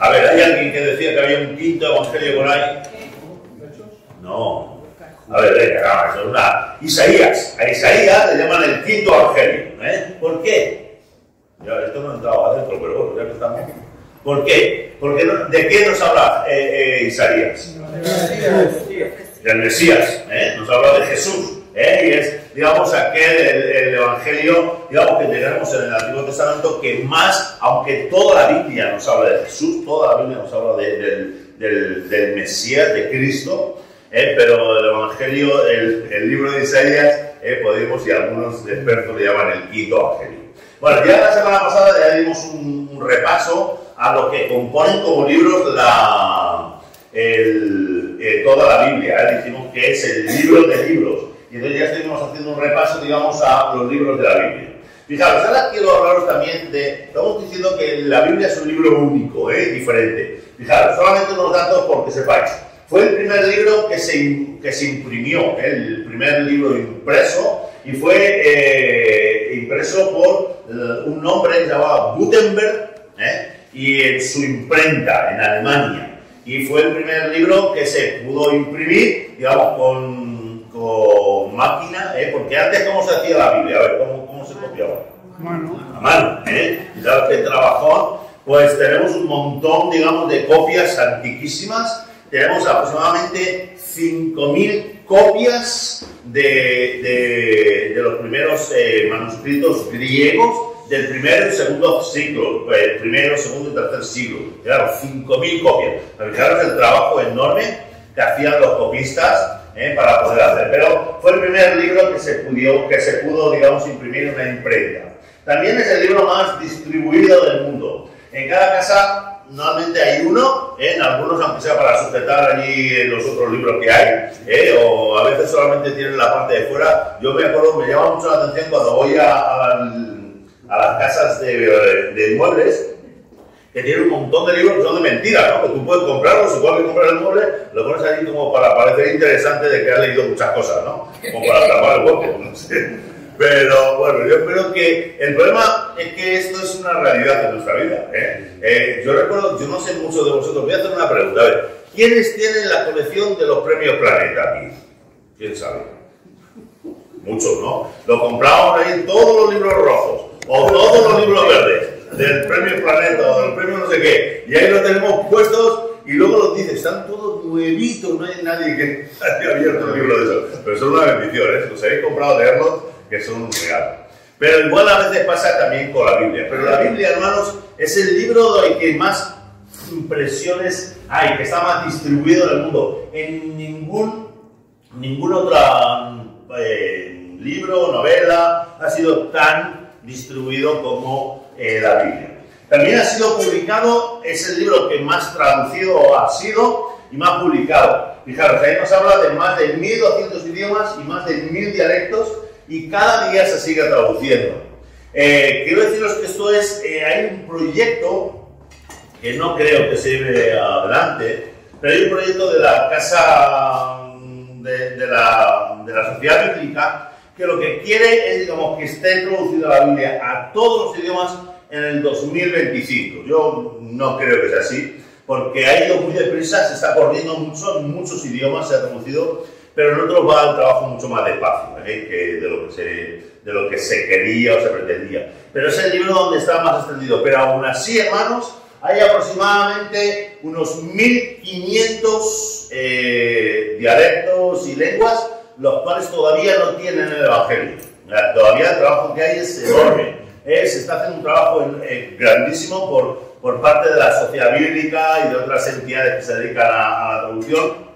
A ver, ¿hay alguien que decía que había un quinto evangelio por ahí? No. A ver, venga, eso es una... Isaías. A Isaías le llaman el quinto evangelio. ¿Por qué? Ya, esto no entraba adentro, pero bueno, ya que estamos... ¿Por qué? Porque ¿de qué nos habla Isaías? Del Mesías. Nos habla de Jesús. Y es, digamos, aquel el evangelio, digamos, que tenemos en el Antiguo Testamento que más, aunque toda la Biblia nos habla de Jesús, toda la Biblia nos habla del Mesías, de Cristo, pero el evangelio, el libro de Isaías, podemos, y algunos expertos le llaman el quinto evangelio. Bueno, ya la semana pasada ya dimos un repaso a lo que componen como libros toda la Biblia. Dijimos que es el libro de libros. Y entonces ya estuvimos haciendo un repaso, digamos, a los libros de la Biblia. Fijaros, ahora quiero hablaros también de... Estamos diciendo que la Biblia es un libro único, diferente. Fijaros, solamente unos datos porque sepáis. Fue el primer libro que se imprimió, el primer libro impreso, y fue impreso por un hombre que se llamaba Gutenberg, y en su imprenta en Alemania. Y fue el primer libro que se pudo imprimir, digamos, con máquina, porque antes, ¿cómo se hacía la Biblia? A ver, ¿cómo se copiaba? A mano, Y claro que trabajó, pues tenemos un montón, digamos, de copias antiquísimas. Tenemos aproximadamente 5.000 copias de los primeros manuscritos griegos del primero y segundo siglo, el primero, segundo y tercer siglo. Claro, 5.000 copias. Fijaros el trabajo enorme que hacían los copistas para poder hacer. Pero fue el primer libro que se pudo, digamos, imprimir en una imprenta. También es el libro más distribuido del mundo. En cada casa normalmente hay uno, en algunos, aunque sea para sujetar allí los otros libros que hay, o a veces solamente tienen la parte de fuera. Yo me acuerdo, me llama mucho la atención cuando voy a las casas de muebles, que tiene un montón de libros que son de mentira, ¿no? Que tú puedes comprarlos, igual que comprar el mueble, lo pones ahí como para parecer interesante de que has leído muchas cosas, ¿no? Como para tapar el hueco, no sé. Pero bueno, yo creo que el problema es que esto es una realidad de nuestra vida. Yo recuerdo, yo no sé mucho de vosotros, voy a hacer una pregunta. A ver, ¿quiénes tienen la colección de los premios Planeta aquí? ¿Quién sabe? Muchos, ¿no? Lo compramos ahí en todos los libros rojos, o todos los libros verdes, del premio Planeta, o del premio no sé qué, y ahí lo tenemos puestos. Y luego los dice, están todos nuevitos, no hay nadie que haya abierto el libro de eso. Pero son una bendición, ¿eh? Si os habéis comprado leerlos, que son un regalo. Pero igual a veces pasa también con la Biblia. Pero la Biblia, hermanos, es el libro en que más impresiones hay, que está más distribuido en el mundo. En ningún otro libro o novela ha sido tan distribuido como la Biblia. También ha sido publicado, es el libro que más traducido ha sido y más publicado. Fijaros, ahí nos habla de más de 1.200 idiomas y más de 1.000 dialectos y cada día se sigue traduciendo. Quiero deciros que esto es, hay un proyecto que no creo que se lleve adelante, pero hay un proyecto de la Casa de la Sociedad Bíblica que lo que quiere es, digamos, que esté traducida la Biblia a todos los idiomas en el 2025. Yo no creo que sea así, porque ha ido muy deprisa, se está corriendo mucho, en muchos idiomas se ha traducido, pero en otros va el trabajo mucho más despacio, que de lo que se quería o se pretendía. Pero es el libro donde está más extendido. Pero aún así, hermanos, hay aproximadamente unos 1.500 dialectos y lenguas, los cuales todavía no tienen el Evangelio. Todavía el trabajo que hay es enorme. Se está haciendo un trabajo grandísimo por parte de la Sociedad Bíblica y de otras entidades que se dedican a la traducción,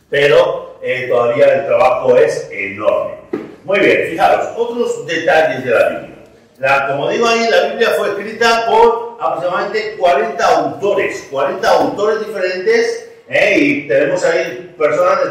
pero todavía el trabajo es enorme. Muy bien, fijaros, otros detalles de la Biblia. Como digo ahí, la Biblia fue escrita por aproximadamente 40 autores diferentes, y tenemos ahí personas de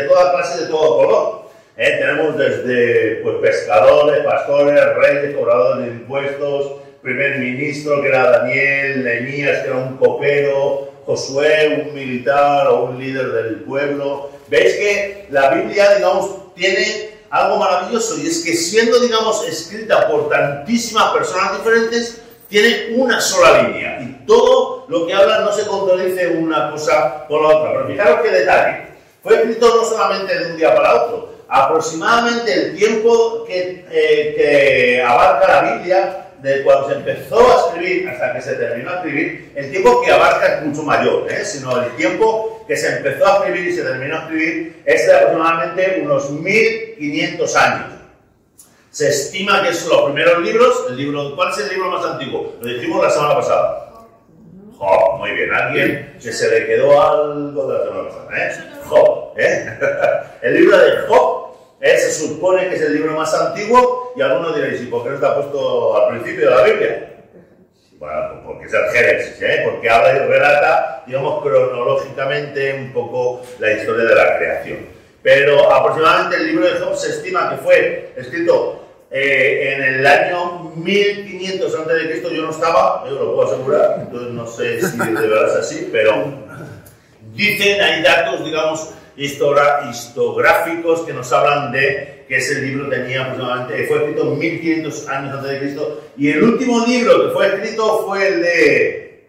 toda clase, de todo color. Tenemos desde pescadores, pastores, reyes, cobradores de impuestos, primer ministro que era Daniel, Nehemías que era un copero, Josué, un militar o un líder del pueblo. Veis que la Biblia, digamos, tiene algo maravilloso, y es que siendo, digamos, escrita por tantísimas personas diferentes, tiene una sola línea, y todo lo que habla no se contradice una cosa con la otra. Pero fijaros qué detalle. Fue escrito no solamente de un día para otro. Aproximadamente el tiempo que abarca la Biblia, de cuando se empezó a escribir hasta que se terminó a escribir, el tiempo que abarca es mucho mayor, sino el tiempo que se empezó a escribir y se terminó a escribir es de aproximadamente unos 1500 años. Se estima que son los primeros libros. ¿Cuál es el libro más antiguo? Lo dijimos la semana pasada. Job, muy bien. ¿Alguien que se le quedó algo de la semana pasada? Job, El libro de Job se supone que es el libro más antiguo, y algunos diréis, ¿y por qué no está puesto al principio de la Biblia? Bueno, pues porque es el Génesis, porque habla y relata, digamos, cronológicamente un poco la historia de la creación. Pero aproximadamente el libro de Job se estima que fue escrito en el año 1500 a.C. Yo no estaba, yo lo puedo asegurar, entonces no sé si de verdad es así, pero dicen, hay datos, digamos, histográficos que nos hablan de que ese libro tenía aproximadamente, fue escrito 1500 años antes de Cristo, y el último libro que fue escrito fue el de...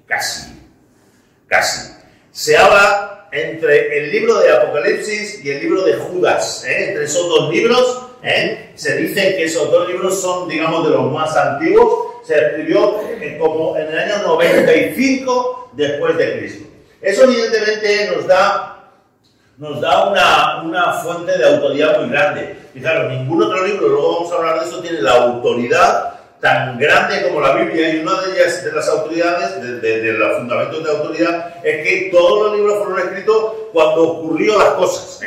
Casi. Se habla entre el libro de Apocalipsis y el libro de Judas, entre esos dos libros, se dice que esos dos libros son, digamos, de los más antiguos. Se escribió como en el año 95 después de Cristo. Eso evidentemente nos da una fuente de autoridad muy grande. Fijaros, ningún otro libro, luego vamos a hablar de eso, tiene la autoridad tan grande como la Biblia, y una de ellas, de las autoridades, de los fundamentos de autoridad, es que todos los libros fueron escritos cuando ocurrió las cosas.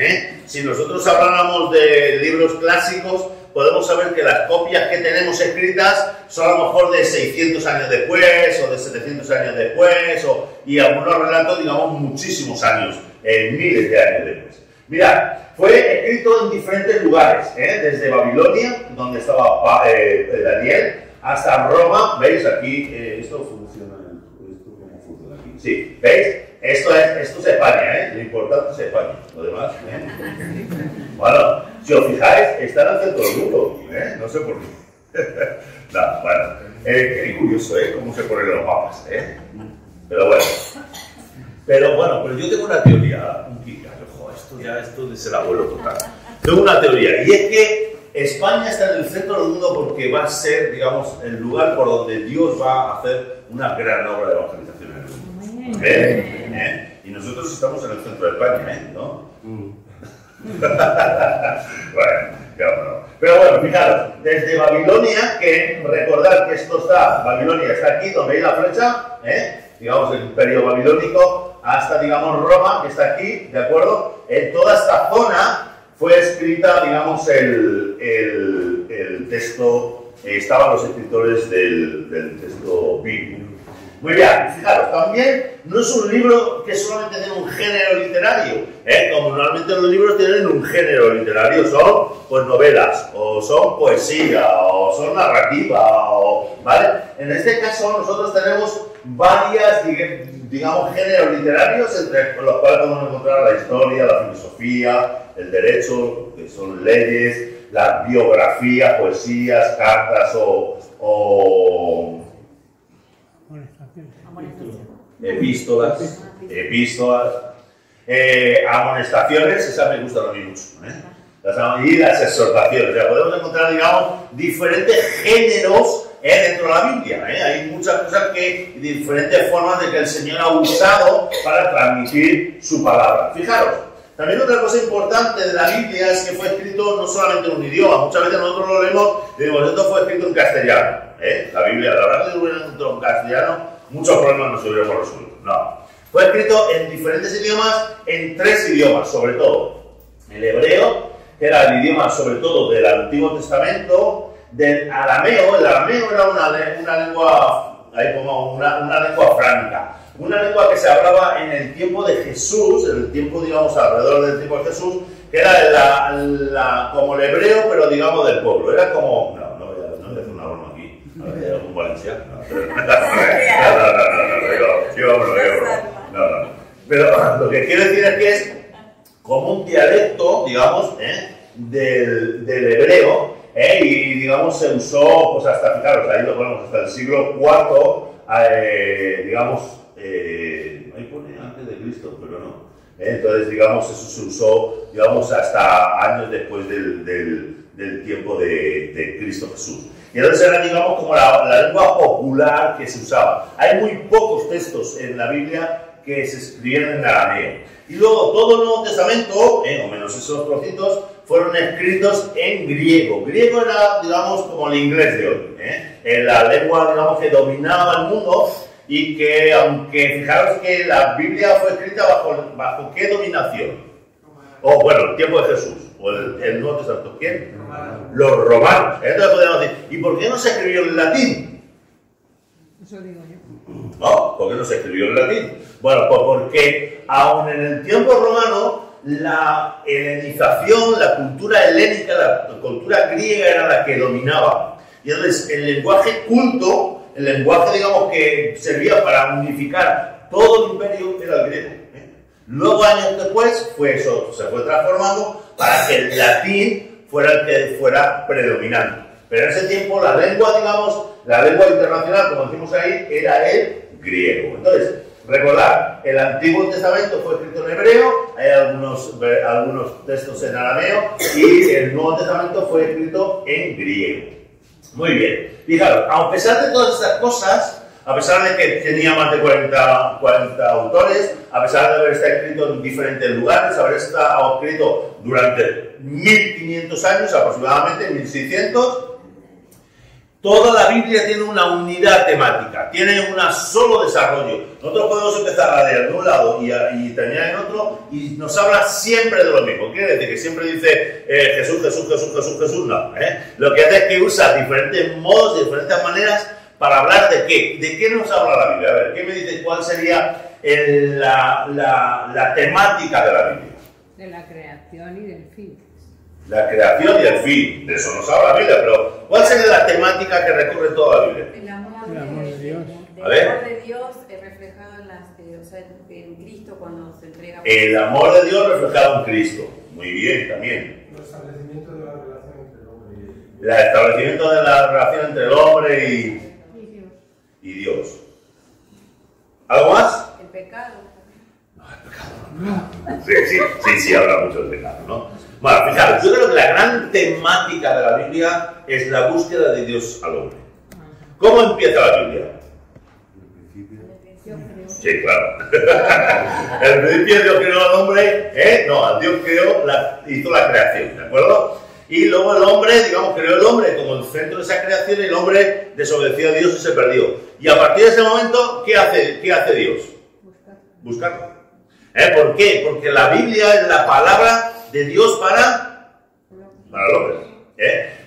Si nosotros habláramos de libros clásicos, podemos saber que las copias que tenemos escritas son a lo mejor de 600 años después, o de 700 años después, y algunos relatos, digamos, muchísimos años, miles de años después. Mirad, fue escrito en diferentes lugares, desde Babilonia, donde estaba Daniel, hasta Roma. ¿Veis aquí? Esto funciona. ¿Cómo funciona aquí? Sí, ¿veis? Esto es España, lo importante es España. Lo demás, Bueno, si os fijáis, está en el centro del mundo, no sé por qué. No, bueno, qué curioso, cómo se ponen los mapas, Pero bueno, yo tengo una teoría, esto es el abuelo total. Tengo una teoría, y es que España está en el centro del mundo porque va a ser, digamos, el lugar por donde Dios va a hacer una gran obra de evangelización en el mundo. Y nosotros estamos en el centro de España, ¿no? Pero bueno, fijaros, desde Babilonia, que recordad que Babilonia está aquí, donde veis la flecha, digamos el imperio babilónico, hasta, digamos, Roma, que está aquí, ¿de acuerdo? En toda esta zona fue escrita, digamos, el texto, estaban los escritores del texto bíblico. Muy bien, fijaros, también no es un libro que solamente tiene un género literario, como normalmente los libros tienen un género literario, son pues novelas, o son poesía, o son narrativa, ¿vale? En este caso nosotros tenemos varias, digamos, géneros literarios, entre los cuales podemos encontrar la historia, la filosofía, el derecho, que son leyes, las biografías, poesías, cartas o epístolas, amonestaciones, esas me gustan a mí mucho, y las exhortaciones. O sea, podemos encontrar, digamos, diferentes géneros dentro de la Biblia. Hay muchas cosas diferentes formas de que el Señor ha usado para transmitir su palabra. Fijaros, también otra cosa importante de la Biblia es que fue escrito no solamente en un idioma. Muchas veces nosotros lo leemos y decimos, esto fue escrito en castellano. La Biblia, la verdad que si hubiera escrito en castellano, muchos problemas no se hubiéramos resuelto. No. Fue escrito en diferentes idiomas, en 3 idiomas, sobre todo. El hebreo, que era el idioma sobre todo del Antiguo Testamento, del arameo. El arameo era una lengua, una lengua franca. Una lengua que se hablaba en el tiempo de Jesús, en el tiempo, digamos, alrededor del tiempo de Jesús, que era como el hebreo, pero digamos del pueblo. Era como... No voy a hacer una broma aquí. Un valenciano. No. Pero lo que quiero decir es que es como un dialecto, digamos, del hebreo, y digamos se usó, pues hasta, fijaros, ahí lo ponemos hasta el siglo IV digamos, ahí pone antes de Cristo, pero no. Entonces, digamos, eso se usó, digamos, hasta años después del tiempo de Cristo Jesús. Y entonces era, digamos, como la lengua popular que se usaba. Hay muy pocos textos en la Biblia que se escribieron en arameo. Y luego todo el Nuevo Testamento, o menos esos trocitos, fueron escritos en griego. Griego era, digamos, como el inglés de hoy. La lengua, digamos, que dominaba el mundo y que, aunque fijaros que la Biblia fue escrita bajo ¿qué dominación? O bueno, el tiempo de Jesús, o el Nuevo Testamento. ¿Quién? Los romanos. Entonces podemos decir, ¿y por qué no se escribió en latín? Eso digo yo. No, ¿por qué no se escribió en latín? Bueno, pues porque aún en el tiempo romano, la helenización, la cultura helénica, la cultura griega era la que dominaba. Y entonces el lenguaje culto, el lenguaje, digamos, que servía para unificar todo el imperio era el griego. Luego, años después, se fue transformando para que el latín fuera el que fuera predominante. Pero en ese tiempo la lengua, digamos, la lengua internacional, como decimos ahí, era el griego. Entonces, recordad, el Antiguo Testamento fue escrito en hebreo, hay algunos textos en arameo, y el Nuevo Testamento fue escrito en griego. Muy bien. Fijaros, a pesar de todas estas cosas, a pesar de que tenía más de 40 autores, a pesar de haber estado escrito en diferentes lugares, haber estado escrito durante 1500 años, aproximadamente 1600, toda la Biblia tiene una unidad temática, tiene un solo desarrollo. Nosotros podemos empezar a leer de un lado y terminar en otro, y nos habla siempre de lo mismo. Quiere decir que siempre dice Jesús, Jesús, Jesús, Jesús, Jesús, no. Lo que hace es que usa diferentes modos, diferentes maneras, para hablar de qué. ¿De qué nos habla la Biblia? A ver, ¿qué me dice cuál sería la temática de la Biblia? De la creación y del fin. La creación y el fin, de eso nos habla la Biblia, pero ¿cuál sería la temática que recorre toda la Biblia? El amor de Dios. El amor de Dios es reflejado en Cristo cuando se entrega. El amor de Dios reflejado en Cristo. Muy bien, también. El establecimiento de la relación entre el hombre y Dios. El establecimiento de la relación entre el hombre y Dios. ¿Algo más? El pecado. No, el pecado no. Sí, habla mucho del pecado, ¿no? Bueno, fijaros, yo creo que la gran temática de la Biblia es la búsqueda de Dios al hombre. ¿Cómo empieza la Biblia? Sí, claro. El principio Dios creó al hombre, no, Dios hizo la creación, ¿de acuerdo? Y luego el hombre, digamos, creó el hombre como el centro de esa creación, y el hombre desobedeció a Dios y se perdió. Y a partir de ese momento, ¿qué hace Dios? Buscarlo. ¿Por qué? Porque la Biblia es la palabra de Dios para el hombre.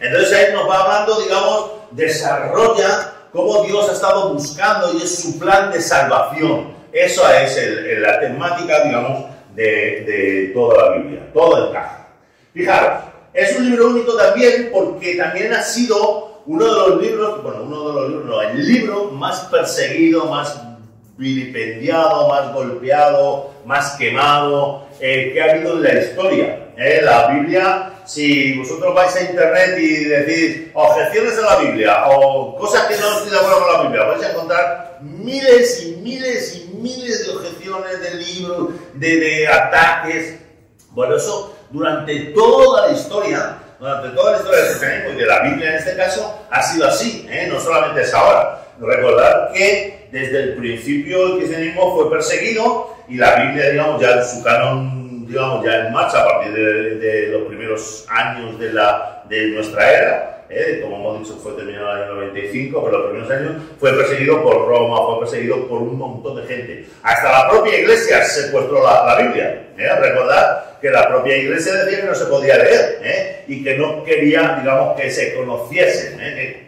Entonces ahí nos va hablando, digamos, desarrolla cómo Dios ha estado buscando, y es su plan de salvación. Esa es la temática, digamos, de toda la Biblia. Todo encaja. Fijaros, es un libro único también porque también ha sido uno de los libros, el libro más perseguido, más vilipendiado, más golpeado, más quemado que ha habido en la historia. La Biblia, si vosotros vais a internet y decís objeciones a la Biblia o cosas que no estoy de acuerdo con la Biblia, vais a encontrar miles y miles y miles de objeciones, de libros, de ataques. Bueno, eso durante toda la historia del cristianismo y de la Biblia en este caso ha sido así, no solamente es ahora. Recordad que desde el principio el cristianismo fue perseguido, y la Biblia, digamos, ya en su canon, digamos, ya en marcha a partir de los primeros años de nuestra era. Como hemos dicho, fue terminado en el año 95, pero los primeros años fue perseguido por Roma, fue perseguido por un montón de gente. Hasta la propia iglesia secuestró la Biblia. Recordad que la propia iglesia decía que no se podía leer, y que no quería, digamos, que se conociesen.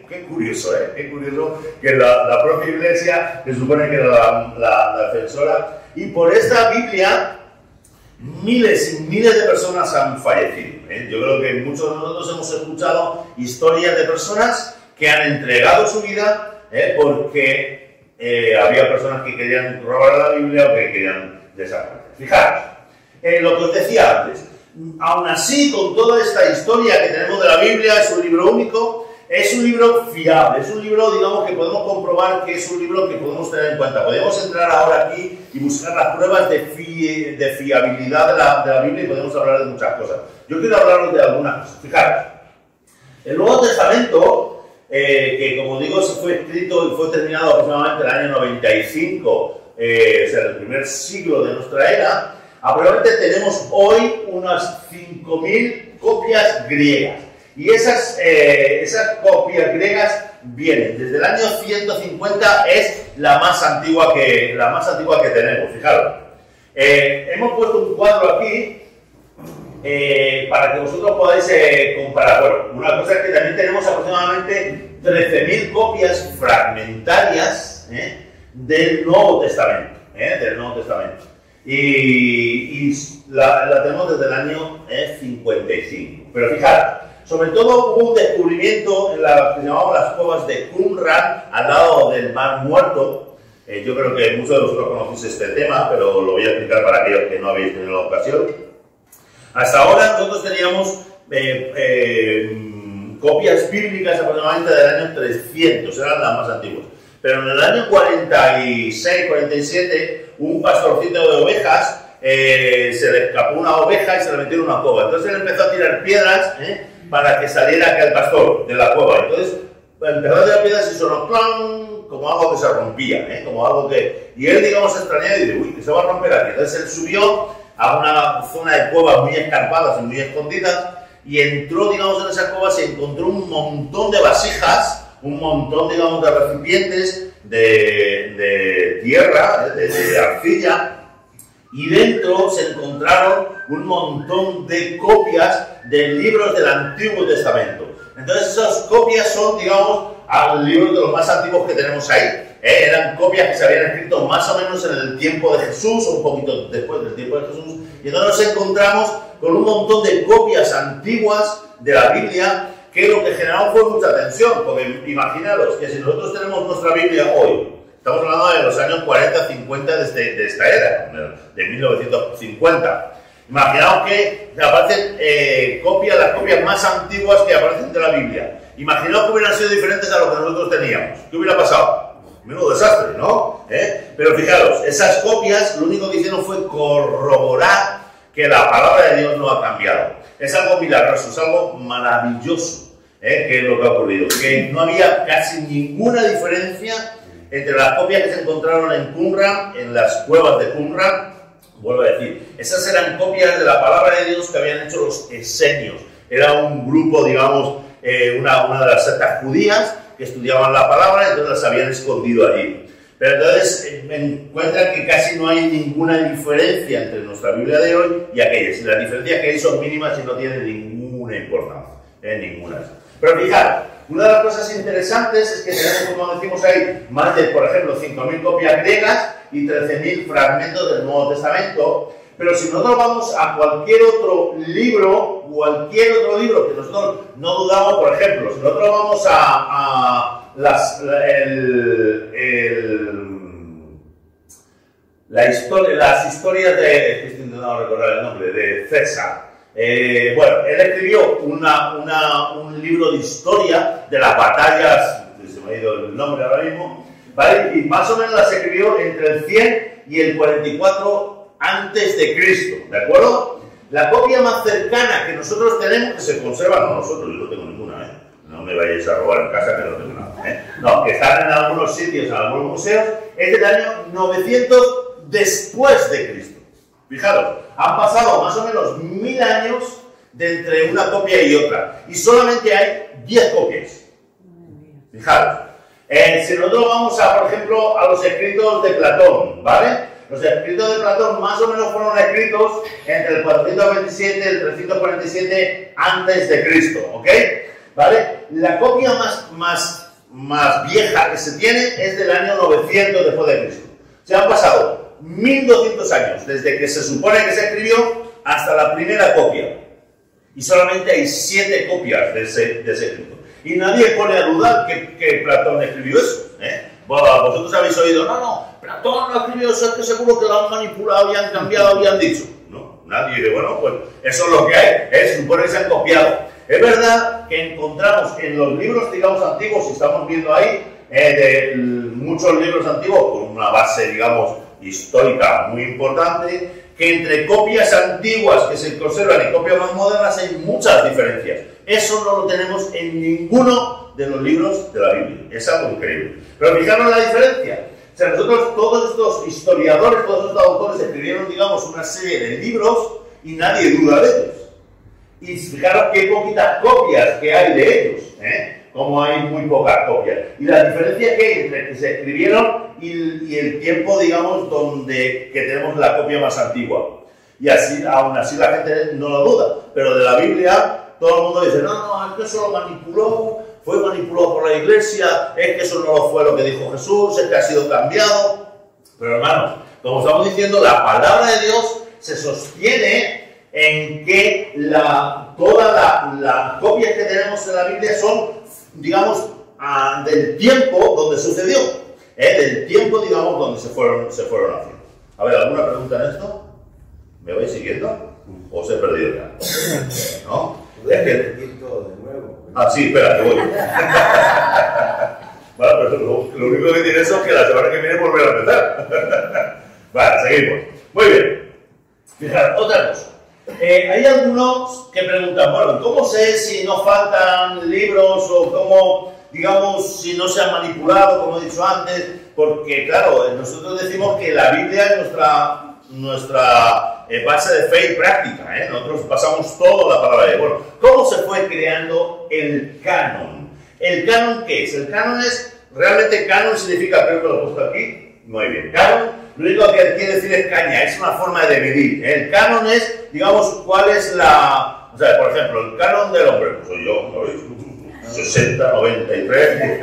Qué curioso, qué curioso que la propia iglesia, que supone que era la defensora, y por esta Biblia miles y miles de personas han fallecido. Yo creo que muchos de nosotros hemos escuchado historias de personas que han entregado su vida porque había personas que querían robar la Biblia o que querían desaparecer. Fijaros, lo que os decía antes, aún así, con toda esta historia que tenemos de la Biblia, es un libro único, es un libro fiable, es un libro, digamos, que podemos comprobar que es un libro que podemos tener en cuenta. Podemos entrar ahora aquí y buscar las pruebas de fiabilidad de la Biblia y podemos hablar de muchas cosas. Yo quiero hablaros de algunas cosas. Fijaros, el Nuevo Testamento, que como digo, se fue escrito y fue terminado aproximadamente en el año 95, o sea, el primer siglo de nuestra era, aproximadamente tenemos hoy unas 5.000 copias griegas. Y esas copias griegas vienen desde el año 150, es la más antigua que tenemos. Fijaros, hemos puesto un cuadro aquí para que vosotros podáis comparar. Bueno, una cosa es que también tenemos aproximadamente 13.000 copias fragmentarias del Nuevo Testamento. Y la tenemos desde el año 55. Pero fijaros, sobre todo hubo un descubrimiento en la que se llamaban las cuevas de Qumran, al lado del Mar Muerto. Yo creo que muchos de vosotros conocéis este tema, pero lo voy a explicar para aquellos que no habéis tenido la ocasión. Hasta ahora nosotros teníamos copias bíblicas aproximadamente del año 300, eran las más antiguas. Pero en el año 46, 47, un pastorcito de ovejas se le escapó una oveja y se le metió en una cueva. Entonces él empezó a tirar piedras para que saliera aquel pastor de la cueva. Entonces empezó a tirar piedras y sonó clan, como algo que se rompía, como algo que... Y él, digamos, extrañado y dice, uy, que se va a romper aquí. Entonces él subió a una zona de cuevas muy escarpadas y muy escondidas y entró, digamos, en esa cueva, se encontró un montón de vasijas, un montón, digamos, de recipientes de tierra, de arcilla, y dentro se encontraron un montón de copias de libros del Antiguo Testamento. Entonces esas copias son, digamos, libros de los más antiguos que tenemos ahí. Eran copias que se habían escrito más o menos en el tiempo de Jesús, o un poquito después del tiempo de Jesús, y entonces nos encontramos con un montón de copias antiguas de la Biblia que lo que generaron fue mucha tensión, porque imaginaros que si nosotros tenemos nuestra Biblia hoy, estamos hablando de los años 40, 50 de esta era, de 1950. Imaginaos que aparecen las copias más antiguas que aparecen de la Biblia. Imaginaos que hubieran sido diferentes a lo que nosotros teníamos. ¿Qué hubiera pasado? Menudo desastre, ¿no? Pero fijaros, esas copias lo único que hicieron fue corroborar que la palabra de Dios no ha cambiado. Es algo milagroso, es algo maravilloso, que es lo que ha ocurrido. Que no había casi ninguna diferencia entre las copias que se encontraron en Qumran, en las cuevas de Qumran. Vuelvo a decir, esas eran copias de la palabra de Dios que habían hecho los esenios. Era un grupo, digamos, una de las sectas judías que estudiaban la palabra, entonces las habían escondido allí. Pero entonces encuentran que casi no hay ninguna diferencia entre nuestra Biblia de hoy y aquellas. Y las diferencias que hay son mínimas y no tienen ninguna importancia. Ninguna. Pero fijaros, una de las cosas interesantes es que tenemos, como decimos ahí, más de, por ejemplo, 5.000 copias griegas y 13.000 fragmentos del Nuevo Testamento. Pero si nosotros vamos a cualquier otro libro que nosotros no dudamos, por ejemplo, si nosotros vamos a las historias de... Estoy intentando recordar el nombre, de César. Bueno, él escribió un libro de historia de las batallas, se me ha ido el nombre ahora mismo, ¿vale? Y más o menos las escribió entre el 100 y el 44 antes de Cristo, ¿de acuerdo? La copia más cercana que nosotros tenemos, que se conserva, no nosotros, yo no tengo ninguna, no me vayáis a robar en casa que no tengo nada, no, que están en algunos sitios, en algunos museos, es del año 900 después de Cristo. Fijaros, han pasado más o menos 1000 años de entre una copia y otra, y solamente hay 10 copias. Fijaros, si nosotros vamos por ejemplo, a los escritos de Platón, ¿vale? Los escritos de Platón más o menos fueron escritos entre el 427 y el 347 antes de Cristo, ¿ok? ¿Vale? La copia más vieja que se tiene es del año 900 después de Cristo. Se han pasado 1200 años desde que se supone que se escribió hasta la primera copia. Y solamente hay 7 copias de ese escrito. Y nadie pone a dudar que Platón escribió eso, Vosotros habéis oído, no, Platón no escribió eso, es que seguro que lo han manipulado, habían cambiado, habían dicho. No, nadie dice, bueno, pues eso es lo que hay, se supone que se han copiado. Es verdad que encontramos en los libros, digamos, antiguos, y estamos viendo ahí, de muchos libros antiguos, con una base, digamos, histórica muy importante, que entre copias antiguas que se conservan y copias más modernas hay muchas diferencias. Eso no lo tenemos en ninguno de los libros de la Biblia. Es algo increíble. Pero fijaros la diferencia. O sea, nosotros, todos estos historiadores, todos estos autores escribieron, digamos, una serie de libros y nadie duda de ellos. Y fijaros qué poquitas copias que hay de ellos, como hay muy pocas copias. Y la diferencia que hay entre que se escribieron y el tiempo, digamos, que tenemos la copia más antigua. Y así, aún así la gente no lo duda. Pero de la Biblia, todo el mundo dice, no, es que eso lo manipuló, fue manipulado por la iglesia, es que eso no lo fue lo que dijo Jesús, es que ha sido cambiado. Pero hermanos, como estamos diciendo, la palabra de Dios se sostiene en que todas las copias que tenemos en la Biblia son, digamos, del tiempo donde sucedió, del tiempo, digamos, donde se fueron haciendo. A ver, ¿alguna pregunta en esto? ¿Me vais siguiendo? ¿O os he perdido ya? ¿No? ¿Puedes repetir todo de nuevo? Ah, sí, espera, que voy. Vale, pero lo único que tiene eso es que la semana que viene volver a empezar. Vale, seguimos. Muy bien. Fijaros, otra cosa. Hay algunos que preguntan, bueno, ¿cómo sé si no faltan libros o cómo, digamos, si no se han manipulado, como he dicho antes? Porque, claro, nosotros decimos que la Biblia es nuestra base de fe y práctica, Nosotros basamos todo la palabra de Dios. Bueno, ¿cómo se fue creando el canon? ¿El canon qué es? El canon es, realmente canon significa, creo que lo he puesto aquí, muy bien, canon. Lo único que quiere decir es caña, es una forma de medir. El canon es, digamos, cuál es o sea, por ejemplo, el canon del hombre, pues soy yo, ¿no? 60, 93.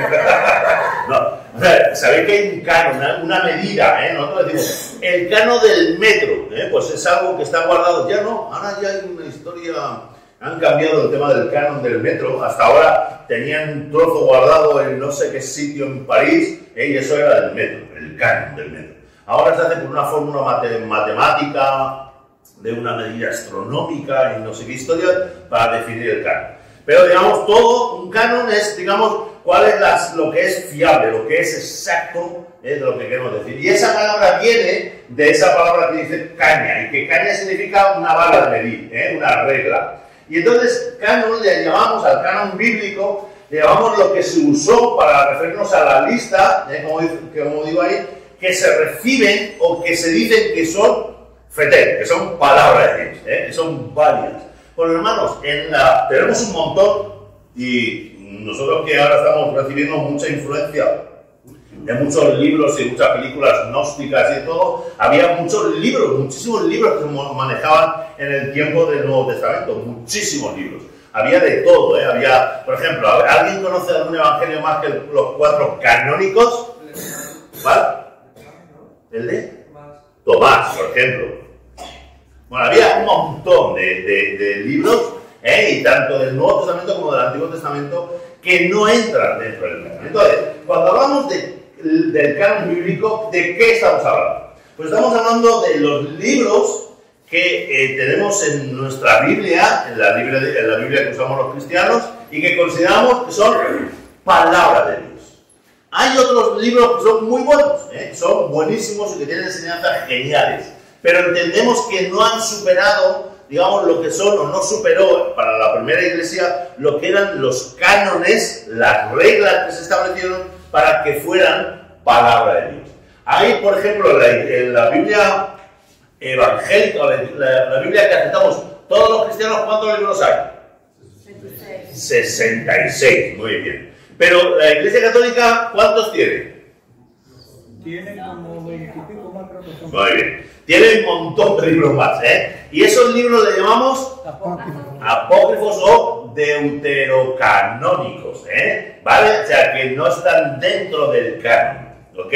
No, o sea, sabéis que hay un canon, una medida, Nosotros decimos, el canon del metro, pues es algo que está guardado. Ya no, ahora ya hay una historia, han cambiado el tema del canon del metro. Hasta ahora tenían un trozo guardado en no sé qué sitio en París, y eso era del metro, el canon del metro. Ahora se hace por una fórmula matemática, de una medida astronómica y no sé qué historia, para definir el canon. Pero, digamos, todo un canon es, digamos, cuál es lo que es fiable, lo que es exacto de lo que queremos decir. Y esa palabra viene de esa palabra que dice caña, y que caña significa una vara de medir, una regla. Y entonces, canon le llamamos al canon bíblico, le llamamos lo que se usó para referirnos a la lista, como digo ahí, que se reciben o que se dicen que son fetel, que son palabras de Dios, que son varias. Bueno, hermanos, tenemos un montón, y nosotros que ahora estamos recibiendo mucha influencia de muchos libros y muchas películas gnósticas y todo, había muchos libros, muchísimos libros que se manejaban en el tiempo del Nuevo Testamento, muchísimos libros. Había de todo, había, por ejemplo, ¿alguien conoce algún evangelio más que los 4 canónicos? ¿Vale? ¿El de? Tomás, por ejemplo. Bueno, había un montón de libros, y tanto del Nuevo Testamento como del Antiguo Testamento, que no entran dentro del canon. Entonces, cuando hablamos del canon bíblico, ¿de qué estamos hablando? Pues estamos hablando de los libros que tenemos en nuestra Biblia, en la Biblia que usamos los cristianos, y que consideramos que son palabra de Dios. Hay otros libros que son muy buenos, son buenísimos y que tienen enseñanzas geniales, pero entendemos que no han superado, digamos, lo que son, o no superó para la primera iglesia lo que eran los cánones, las reglas que se establecieron para que fueran palabra de Dios. Hay, por ejemplo, en la Biblia evangélica, la Biblia que aceptamos todos los cristianos, ¿cuántos libros hay? 66, muy bien. Pero la Iglesia Católica, ¿cuántos tiene? Tiene como 20 y pico más, creo que son. Muy bien. Tiene un montón de libros más, Y esos libros le llamamos apócrifos o deuterocanónicos, ¿vale? O sea, que no están dentro del canon, ¿ok?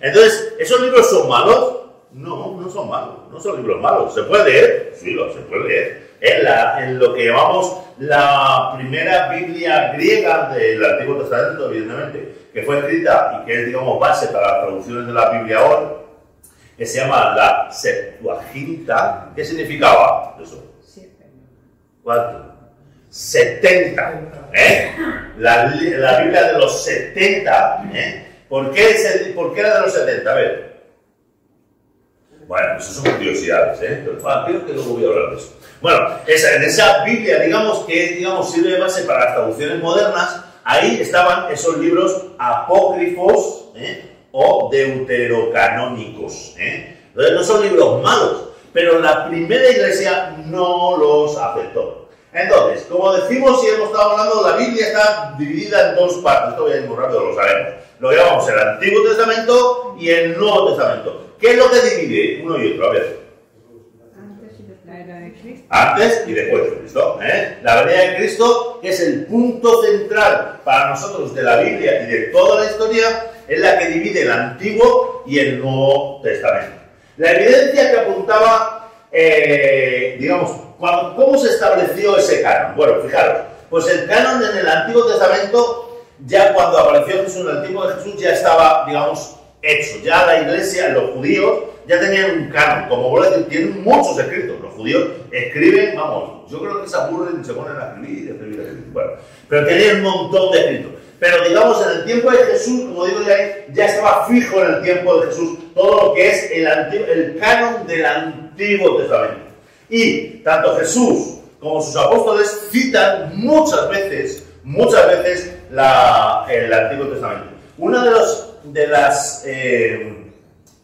Entonces, ¿esos libros son malos? No, no son malos, no son libros malos. ¿Se puede leer? Sí, se puede leer. En lo que llamamos la primera Biblia griega del Antiguo Testamento, evidentemente, que fue escrita y que es, digamos, base para las traducciones de la Biblia hoy, que se llama la Septuaginta. ¿Qué significaba eso? 7. ¿Cuánto? 70. La Biblia de los 70. ¿Por qué era de los 70? A ver. Bueno, eso son curiosidades, pero creo que luego voy a hablar de eso. Bueno, en esa Biblia, digamos que sirve de base para las traducciones modernas. Ahí estaban esos libros apócrifos o deuterocanónicos. Entonces no son libros malos, pero la primera iglesia no los aceptó. Entonces, como decimos y hemos estado hablando, la Biblia está dividida en dos partes. Esto voy a ir muy rápido, lo sabemos. Lo que llamamos el Antiguo Testamento y el Nuevo Testamento. ¿Qué es lo que divide uno y otro? A ver. Antes y después. La era de Cristo. Antes y después de Cristo. La venida de Cristo, que es el punto central para nosotros de la Biblia y de toda la historia, es la que divide el Antiguo y el Nuevo Testamento. La evidencia que apuntaba, ¿cómo se estableció ese canon? Bueno, fijaros, pues el canon en el Antiguo Testamento, ya cuando apareció Jesús, en el tiempo de Jesús, ya estaba, hecho. Ya la iglesia, los judíos, ya tenían un canon. Como vuelvo a decir, tienen muchos escritos. Los judíos escriben, yo creo que se aburren y se ponen a escribir. Bueno, pero tenían un montón de escritos. Pero en el tiempo de Jesús, como digo ya estaba fijo en el tiempo de Jesús todo lo que es el canon del Antiguo Testamento. Y tanto Jesús como sus apóstoles citan muchas veces el Antiguo Testamento. Una de las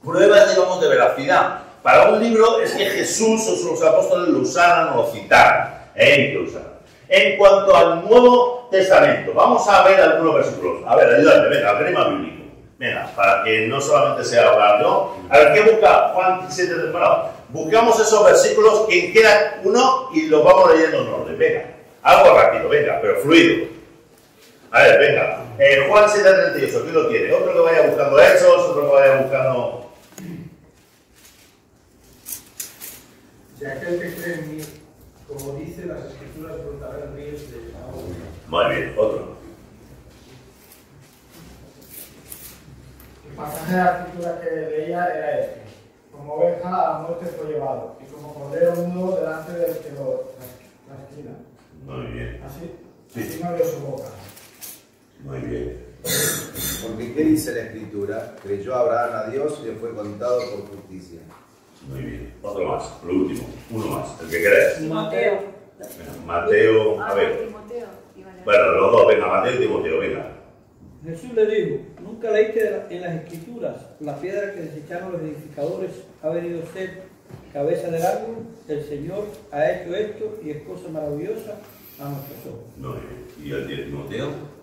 pruebas, de veracidad para un libro es que Jesús o sus apóstoles lo usaran o lo citaran. En cuanto al Nuevo Testamento, vamos a ver algunos versículos. A ver, ayúdame, venga, al grema bíblico. Venga, para que no solamente sea hablar, ¿no? A ver, ¿qué busca Juan 17? Bueno, buscamos esos versículos, quien quiera uno, y los vamos leyendo en orden. Venga, algo rápido, venga, pero fluido. A ver, venga. Juan 7:38, ¿quién lo tiene? Otro que vaya buscando Hechos, otro que vaya buscando... Y aquel que cree en mí, como dice las Escrituras, brotarán ríos de agua. Muy bien, otro. El pasaje de la Escritura que leía era este: como oveja a la muerte fue llevado, y como cordero mudo delante del que lo trasquila. Muy bien. Así no abrió su boca. Muy bien. Porque ¿qué dice la Escritura? Creyó Abraham a Dios y le fue contado por justicia. Muy bien. Otro más, lo último. Uno más, el que creas. Timoteo. Mateo, a ver. Timoteo. Bueno, los dos, venga, Mateo y Timoteo, venga. Jesús le dijo: ¿nunca leíste en las Escrituras la piedra que desecharon los edificadores ha venido a ser cabeza del árbol? El Señor ha hecho esto y es cosa maravillosa a nuestros ojos. Muy bien. ¿Y el de Timoteo?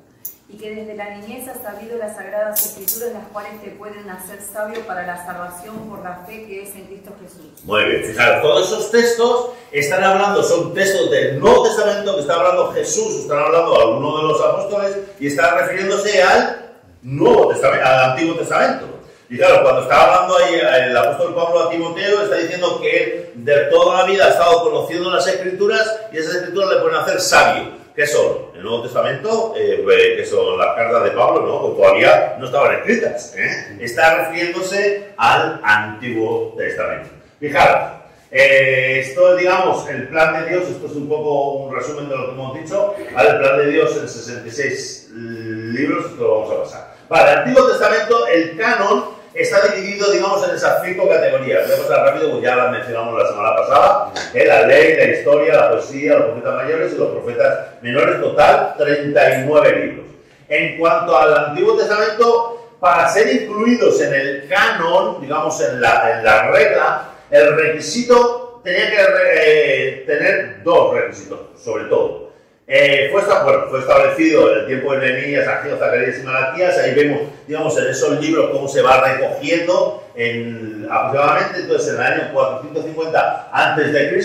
Y que desde la niñez has sabido las sagradas escrituras, las cuales te pueden hacer sabio para la salvación por la fe que es en Cristo Jesús. Muy bien, fijaros, todos esos textos están hablando, son textos del Nuevo Testamento que está hablando Jesús, están hablando algunos de los apóstoles y están refiriéndose al Nuevo Testamento, al Antiguo Testamento. Y claro, cuando está hablando ahí el apóstol Pablo a Timoteo, está diciendo que él de toda la vida ha estado conociendo las Escrituras y esas Escrituras le pueden hacer sabio. ¿Qué son? El Nuevo Testamento, que son las cartas de Pablo, ¿no? Que todavía no estaban escritas. Está refiriéndose al Antiguo Testamento. Fijaros, esto es, digamos, el plan de Dios. Esto es un poco un resumen de lo que hemos dicho. Vale, el plan de Dios en 66 libros, esto lo vamos a pasar. Vale, el Antiguo Testamento, el canon, está dividido, digamos, en esas 5 categorías. Voy a pasar rápido, porque ya las mencionamos la semana pasada. La ley, la historia, la poesía, los profetas mayores y los profetas menores. Total, 39 libros. En cuanto al Antiguo Testamento, para ser incluidos en el canon, digamos, en la regla, el requisito tenía que tener 2 requisitos, sobre todo. Fue establecido en el tiempo de Nehemías, Ageo, Zacarías y Malaquías. Ahí vemos, digamos, en esos libros cómo se va recogiendo aproximadamente, entonces, en el año 450 a.C.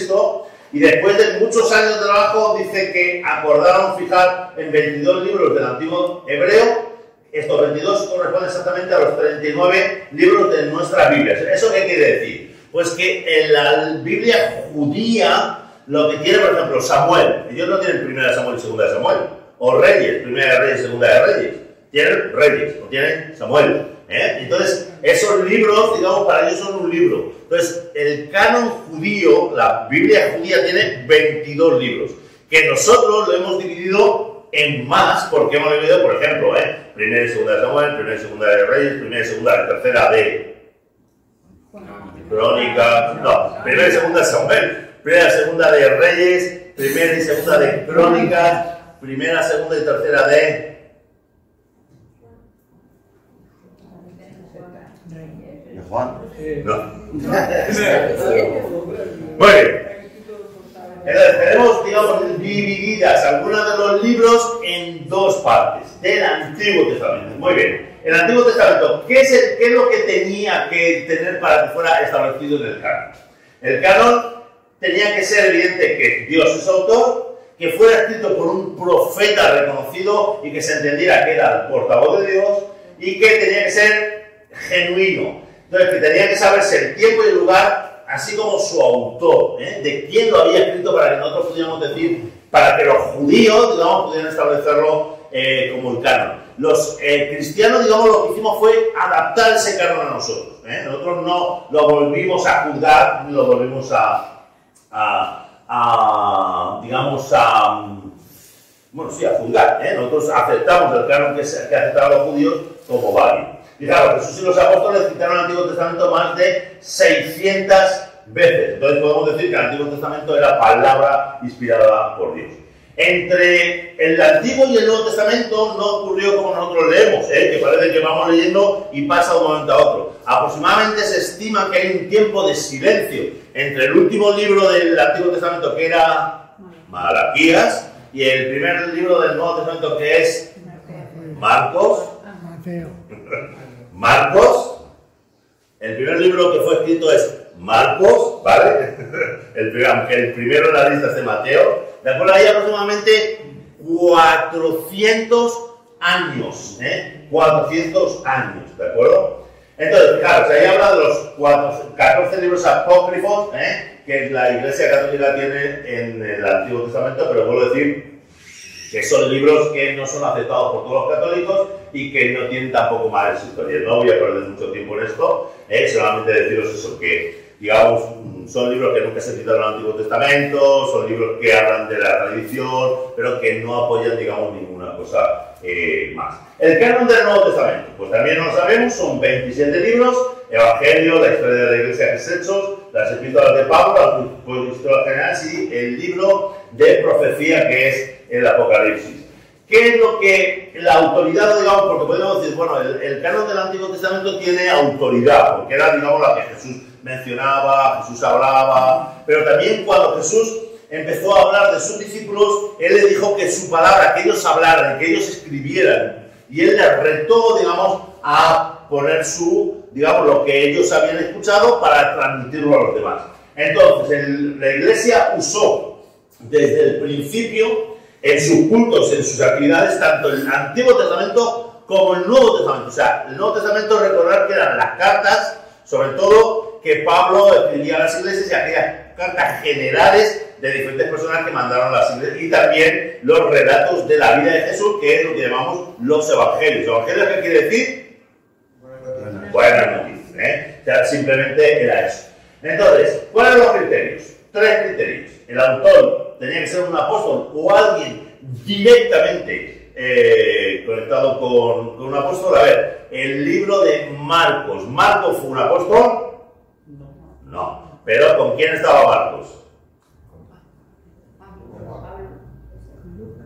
Y después de muchos años de trabajo, dice que acordaron fijar en 22 libros del antiguo hebreo. Estos 22 corresponden exactamente a los 39 libros de nuestras Biblias. ¿Eso qué quiere decir? Pues que en la Biblia judía, lo que tiene, por ejemplo, Samuel, ellos no tienen primera de Samuel y segunda de Samuel, o Reyes, primera de Reyes y segunda de Reyes, tienen Reyes, o tienen Samuel. Entonces, esos libros, digamos, para ellos son un libro. Entonces, el canon judío, la Biblia judía, tiene 22 libros, que nosotros lo hemos dividido en más, porque hemos dividido, por ejemplo, primera y segunda de Samuel, primera y segunda de Reyes, primera y segunda y tercera de Crónicas, no, primera y segunda de Samuel, primera y segunda de Reyes, primera y segunda de Crónicas, primera, segunda y tercera de Juan. no. Muy bien. Entonces, tenemos, digamos, divididas algunos de los libros en dos partes del Antiguo Testamento. Muy bien. El Antiguo Testamento, ¿qué es lo que tenía que tener para que fuera establecido en el canon? El canon tenía que ser evidente que Dios es autor, que fuera escrito por un profeta reconocido y que se entendiera que era el portavoz de Dios, y que tenía que ser genuino. Entonces, que tenía que saberse el tiempo y el lugar, así como su autor, de quién lo había escrito, para que nosotros pudiéramos decir, para que los judíos, digamos, pudieran establecerlo como el canon. Los cristianos, digamos, lo que hicimos fue adaptar ese canon a nosotros. Nosotros no lo volvimos a juzgar, ni lo volvimos bueno, sí, a juzgar. Nosotros aceptamos el canon que aceptaban los judíos como válido. Y claro, Jesús y los apóstoles citaron el Antiguo Testamento más de 600 veces. Entonces podemos decir que el Antiguo Testamento era palabra inspirada por Dios. Entre el Antiguo y el Nuevo Testamento no ocurrió como nosotros leemos, que parece que vamos leyendo y pasa de un momento a otro. Aproximadamente se estima que hay un tiempo de silencio entre el último libro del Antiguo Testamento, que era Malaquías, y el primer libro del Nuevo Testamento, que es Marcos. Marcos, el primer libro que fue escrito es Marcos, ¿vale? Aunque el primero en la lista es de Mateo, de acuerdo, hay aproximadamente 400 años, 400 años, ¿de acuerdo? Entonces, claro, se habla de los 14 libros apócrifos, que la Iglesia Católica tiene en el Antiguo Testamento, pero vuelvo a decir que son libros que no son aceptados por todos los católicos y que no tienen tampoco más historia. No voy a perder mucho tiempo en esto, solamente deciros eso, que digamos son libros que nunca se citaron en el Antiguo Testamento, son libros que hablan de la tradición, pero que no apoyan, digamos, ninguna cosa más. El canon del Nuevo Testamento, pues también no lo sabemos, son 27 libros: Evangelio, la historia de la Iglesia de los Hechos, las epístolas de Pablo, la historia general, y el libro de profecía, que es el Apocalipsis. ¿Qué es lo que la autoridad, digamos, porque podemos decir, bueno, el canon del Antiguo Testamento tiene autoridad, porque era, digamos, la que Jesús mencionaba, Jesús hablaba, pero también cuando Jesús empezó a hablar de sus discípulos, Él les dijo que su palabra, que ellos hablaran, que ellos escribieran, y Él les retó, digamos, a poner digamos, lo que ellos habían escuchado para transmitirlo a los demás. Entonces, la Iglesia usó desde el principio, en sus cultos, en sus actividades, tanto el Antiguo Testamento como el Nuevo Testamento. O sea, el Nuevo Testamento, recordar que eran las cartas, sobre todo, que Pablo escribía a las iglesias, y aquellas cartas generales de diferentes personas que mandaron a las iglesias, y también los relatos de la vida de Jesús, que es lo que llamamos los evangelios. ¿Evangelios qué quiere decir? Buenas noticias, O sea, simplemente era eso. Entonces, ¿cuáles son los criterios? 3 criterios. El autor tenía que ser un apóstol o alguien directamente conectado con un apóstol. A ver, el libro de Marcos. ¿Marcos fue un apóstol? No. ¿Pero con quién estaba Marcos?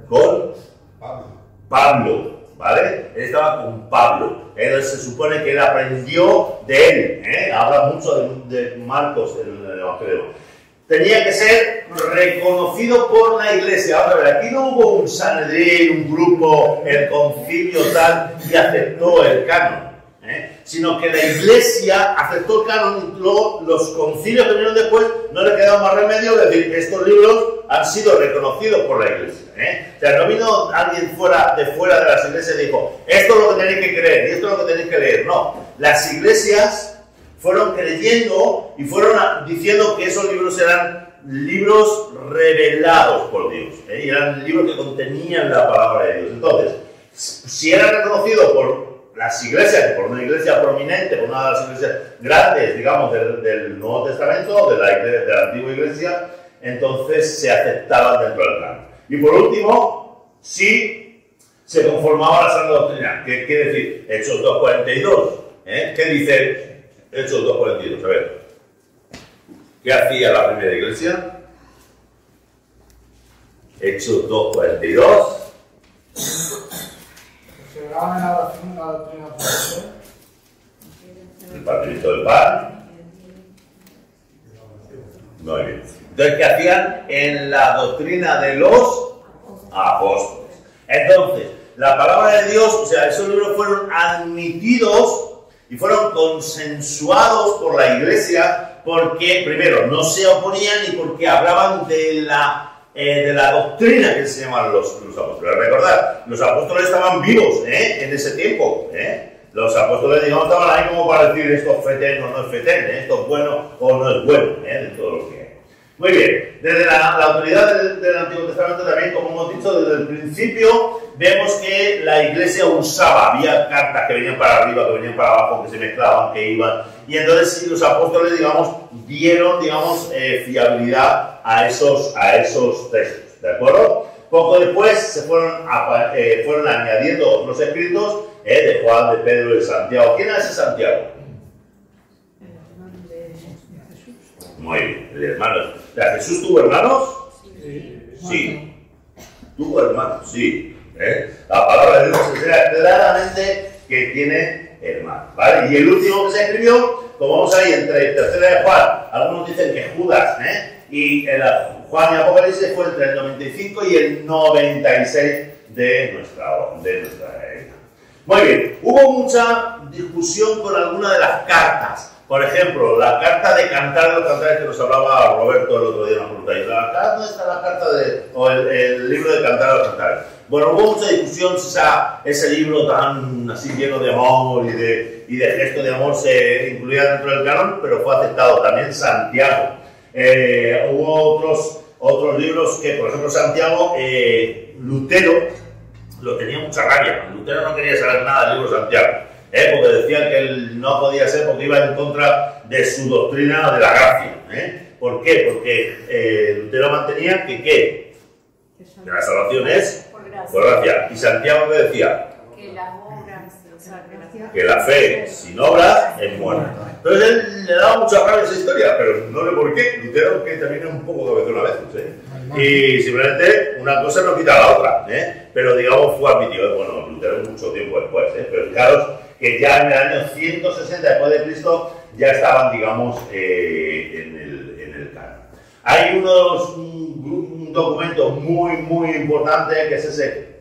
Con Pablo, ¿vale? Él estaba con Pablo. Entonces se supone que él aprendió de él. Habla mucho de Marcos en el Evangelio. Tenía que ser reconocido por la Iglesia. Ahora, a ver, aquí no hubo un Sanedrín, un grupo, el concilio tal, y aceptó el canon, sino que la Iglesia aceptó el canon, y luego los concilios que vinieron después no le quedaba más remedio de decir que estos libros han sido reconocidos por la Iglesia. O sea, no vino alguien de fuera de las iglesias y dijo, esto es lo que tenéis que creer y esto es lo que tenéis que leer. No, las iglesias fueron creyendo y fueron diciendo que esos libros eran libros revelados por Dios, y eran libros que contenían la palabra de Dios. Entonces, si era reconocido por las iglesias, por una iglesia prominente, por una de las iglesias grandes, digamos, del Nuevo Testamento, de la antigua iglesia, entonces se aceptaban dentro del canon. Y por último, si se conformaba a la sana doctrina. ¿Qué quiere decir? Hechos 2.42. ¿Qué dice Hechos 2.42? A ver. ¿Qué hacía la primera iglesia? Hechos 2.42. Perseveraban en la oración y la doctrina de Dios. El partimiento del pan. Muy bien. Entonces, ¿qué hacían? En la doctrina de los apóstoles. Entonces, la palabra de Dios, o sea, esos libros fueron admitidos y fueron consensuados por la iglesia porque, primero, no se oponían y porque hablaban de la doctrina que se llaman los apóstoles. Recordad, los apóstoles estaban vivos en ese tiempo. Los apóstoles, digamos, estaban ahí como para decir esto es fetén o no es fetén, esto es bueno o no es bueno, de todo lo que hay. Muy bien, desde la autoridad del Antiguo Testamento también, como hemos dicho, desde el principio vemos que la iglesia usaba, había cartas que venían para arriba, que venían para abajo, que se mezclaban, que iban, y entonces los apóstoles, digamos, dieron, digamos, fiabilidad a esos textos, ¿de acuerdo? Poco después se fueron añadiendo otros escritos de Juan, de Pedro y de Santiago. ¿Quién es ese Santiago? Muy bien, el hermano. O sea, ¿Jesús tuvo hermanos? Sí. ¿Tuvo hermanos? Sí. La palabra de Dios enseña claramente que tiene hermanos, ¿vale? Y el último que se escribió, como vamos ahí entre tercera de Juan, algunos dicen que Judas, y Juan y Apocalipsis fue entre el 95 y el 96 de nuestra era. Muy bien, hubo mucha discusión con alguna de las cartas. Por ejemplo, la carta de Cantar de los Cantares que nos hablaba Roberto el otro día en la pregunta. ¿Dónde está la carta o el libro de Cantar de los Cantares? Bueno, hubo mucha discusión si ese libro tan así lleno de amor y de gesto de amor se incluía dentro del canon, pero fue aceptado también Santiago. Hubo otros libros que, por ejemplo, Santiago, Lutero lo tenía mucha rabia. Lutero no quería saber nada del libro de Santiago. Porque decían que él no podía ser porque iba en contra de su doctrina de la gracia. ¿Por qué? Porque Lutero mantenía que la salvación es por gracia. Y Santiago que decía que las obras, o sea, que la fe sin obras es muerta. Entonces él le daba mucha rabia a esa historia, pero no sé por qué. Lutero que también es un poco cabezón a veces. Y simplemente una cosa no quita la otra. Pero digamos fue admitido. Bueno, Lutero mucho tiempo después. Pero fijaros que ya en el año 160 después de Cristo ya estaban, digamos, en el canon. Hay un documento muy importante que es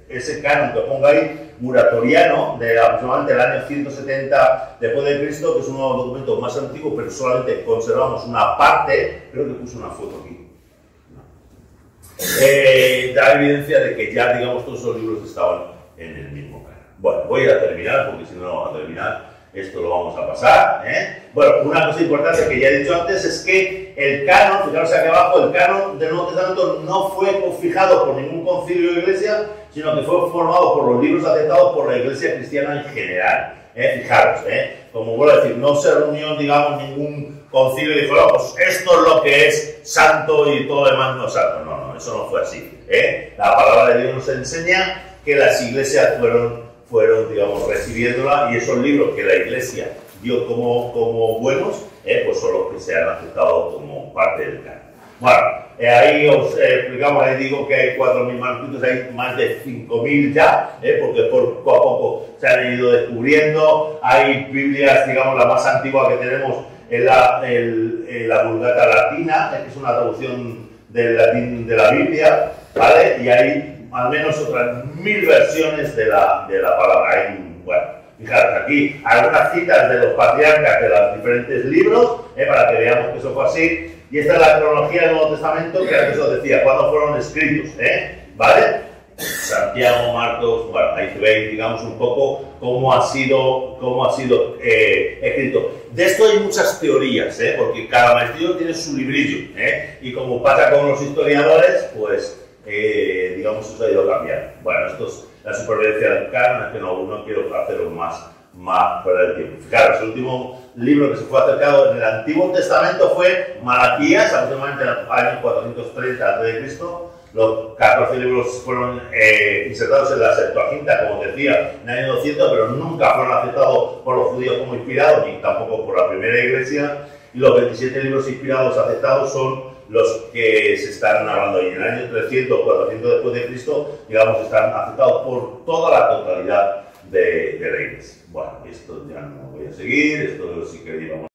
ese canon que pongo ahí, muratoriano, de aproximadamente el año 170 después de Cristo, que es uno de los documentos más antiguos, pero solamente conservamos una parte. Creo que puse una foto aquí. Da evidencia de que ya, digamos, todos esos libros estaban en el mismo canon. Bueno, voy a terminar, porque si no vamos a terminar, esto lo vamos a pasar. Bueno, una cosa importante que ya he dicho antes es que el canon, fijaros aquí abajo, el canon del Nuevo Testamento no fue fijado por ningún concilio de iglesia, sino que fue formado por los libros aceptados por la iglesia cristiana en general. Fijaros, como vuelvo a decir, no se reunió, digamos, ningún concilio y dijo, no, pues esto es lo que es santo y todo lo demás no es santo. No, eso no fue así. La palabra de Dios nos enseña que las iglesias fueron, digamos, recibiéndola, y esos libros que la iglesia dio como buenos, pues son los que se han aceptado como parte del canon. Bueno, ahí os explicamos, ahí digo que hay 4.000 manuscritos, hay más de 5.000 ya, porque poco a poco se han ido descubriendo. Hay Biblias, digamos, la más antigua que tenemos es la Vulgata Latina, que es una traducción del latín de la Biblia, ¿vale? Y hay al menos otras 1.000 versiones de la palabra. Bueno, fijaros aquí algunas citas de los patriarcas de los diferentes libros, para que veamos que eso fue así. Y esta es la cronología del Nuevo Testamento, que antes os decía, cuándo fueron escritos, ¿vale? Santiago, Marcos, bueno, ahí veis, digamos, un poco cómo ha sido escrito. De esto hay muchas teorías, porque cada maestrillo tiene su librillo, y como pasa con los historiadores, pues digamos, eso ha ido cambiando. Bueno, esto es la supervivencia del canon, es que no quiero hacerlo más fuera del tiempo. Fijaros, el último libro que se fue acercado en el Antiguo Testamento fue Malaquías, aproximadamente en el año 430 a.C., Los 14 libros fueron insertados en la Septuaginta, como decía, en el año 200, pero nunca fueron aceptados por los judíos como inspirados, ni tampoco por la primera iglesia. Y los 27 libros inspirados aceptados son los que se están hablando ahí. En el año 300, 400 después de Cristo, digamos, están aceptados por toda la totalidad de la iglesia. Bueno, esto ya no voy a seguir, esto sí que digamos.